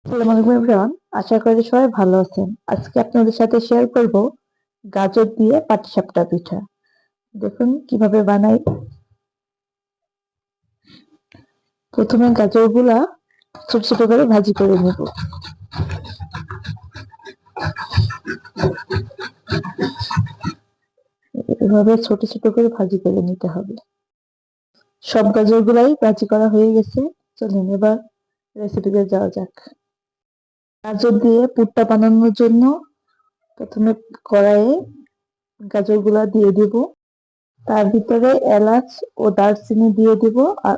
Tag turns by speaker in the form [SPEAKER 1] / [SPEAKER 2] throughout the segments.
[SPEAKER 1] আসসালামু আলাইকুম এভরিওয়ান, আশা করি সবাই ভালো আছেন। আজকে আপনাদের সাথে শেয়ার করব গাজর দিয়ে পাটিসাপটা পিঠা। দেখুন কিভাবে বানাই। প্রথমে গাজরগুলা ছোট ছোট করে ভাজি করে নেব। এভাবে ছোট ছোট করে ভাজি করে নিতে হবে। সব গাজরগুলাই ভাজি করা হয়ে গেছে। চলুন এবার রেসিপিতে যাওয়া যাক। গাজর দিয়ে পুরটা বানানোর জন্য প্রথমে কড়াইয়ে গাজরগুলা দিয়ে দিব। তার ভিতরে এলাচ ও দারচিনি দিয়ে দিব, আর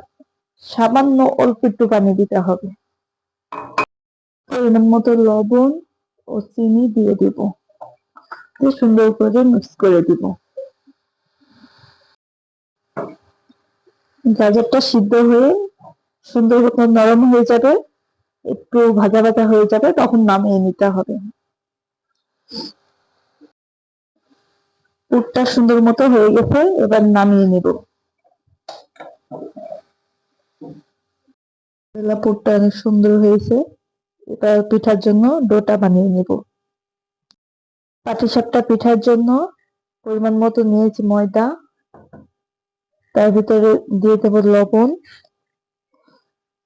[SPEAKER 1] সামান্য অল্প একটু পানি দিতে হবে। পরিমাণ মতো লবণ ও চিনি দিয়ে দিব, দিয়ে সুন্দর করে মিক্স করে দিব। গাজরটা সিদ্ধ হয়ে সুন্দর মতো নরম হয়ে যাবে, একটু ভাজা ভাজা হয়ে যাবে, তখন নামিয়ে নিতে হবে। পুরটা সুন্দর মতো হয়ে গেছে, এবার নামিয়ে নিব। পুরটা অনেক সুন্দর হয়েছে। এবার পিঠার জন্য ডোটা বানিয়ে নিব। পাটিসাপটা পিঠার জন্য পরিমাণ মতো নিয়েছি ময়দা, তার ভিতরে দিয়ে দেবো লবণ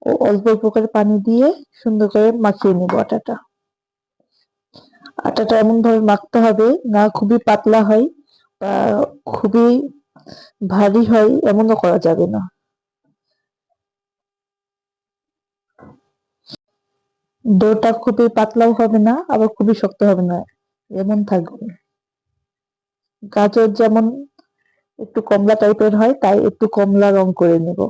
[SPEAKER 1] ও অল্প অল্প করে পানি দিয়ে সুন্দর করে মাখিয়ে নিব আটাটা। আটাটা এমন ভাবে মাখতে হবে না খুবই পাতলা হয় বা খুবই ভারী হয়, এমনও করা যাবে না। ডোটা খুবই পাতলাও হবে না, আবার খুবই শক্ত হবে না, এমন থাকবে। গাজর যেমন একটু কমলা টাইপের হয়, তাই একটু কমলা রং করে নেব।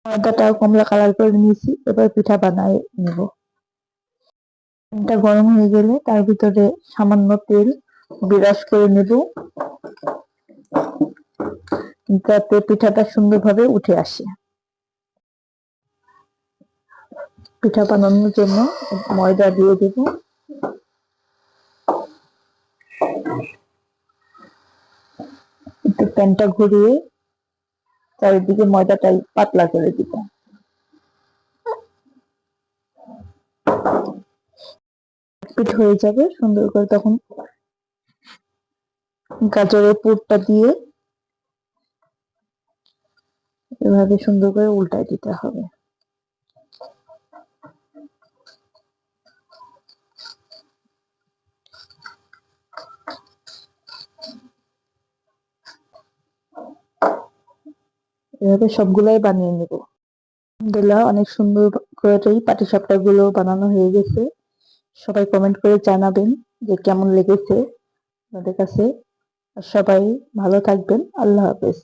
[SPEAKER 1] ময়দাটাও কমলা কালার করে নিয়েছি, এবার পিঠা বানায় নেব। প্যানটা গরম হয়ে গেলে তার ভিতরে সামান্য তেল বিরাজ করে নেব, যাতে পিঠাটা সুন্দরভাবে উঠে আসে। পিঠা বানানোর জন্য ময়দা দিয়ে দেব। একটু প্যানটা ঘুরিয়ে চারিদিকে ময়দাটাই পাতলা করে দিব। পিঠ হয়ে যাবে সুন্দর করে, তখন গাজরের পুরটা দিয়ে এভাবে সুন্দর করে উল্টায় দিতে হবে। এভাবে সবগুলাই বানিয়ে নেব। আলহামদুলিল্লাহ, অনেক সুন্দর করে পাটিসাপটা গুলো বানানো হয়ে গেছে। সবাই কমেন্ট করে জানাবেন যে কেমন লেগেছে আপনাদের কাছে। আর সবাই ভালো থাকবেন। আল্লাহ হাফেজ।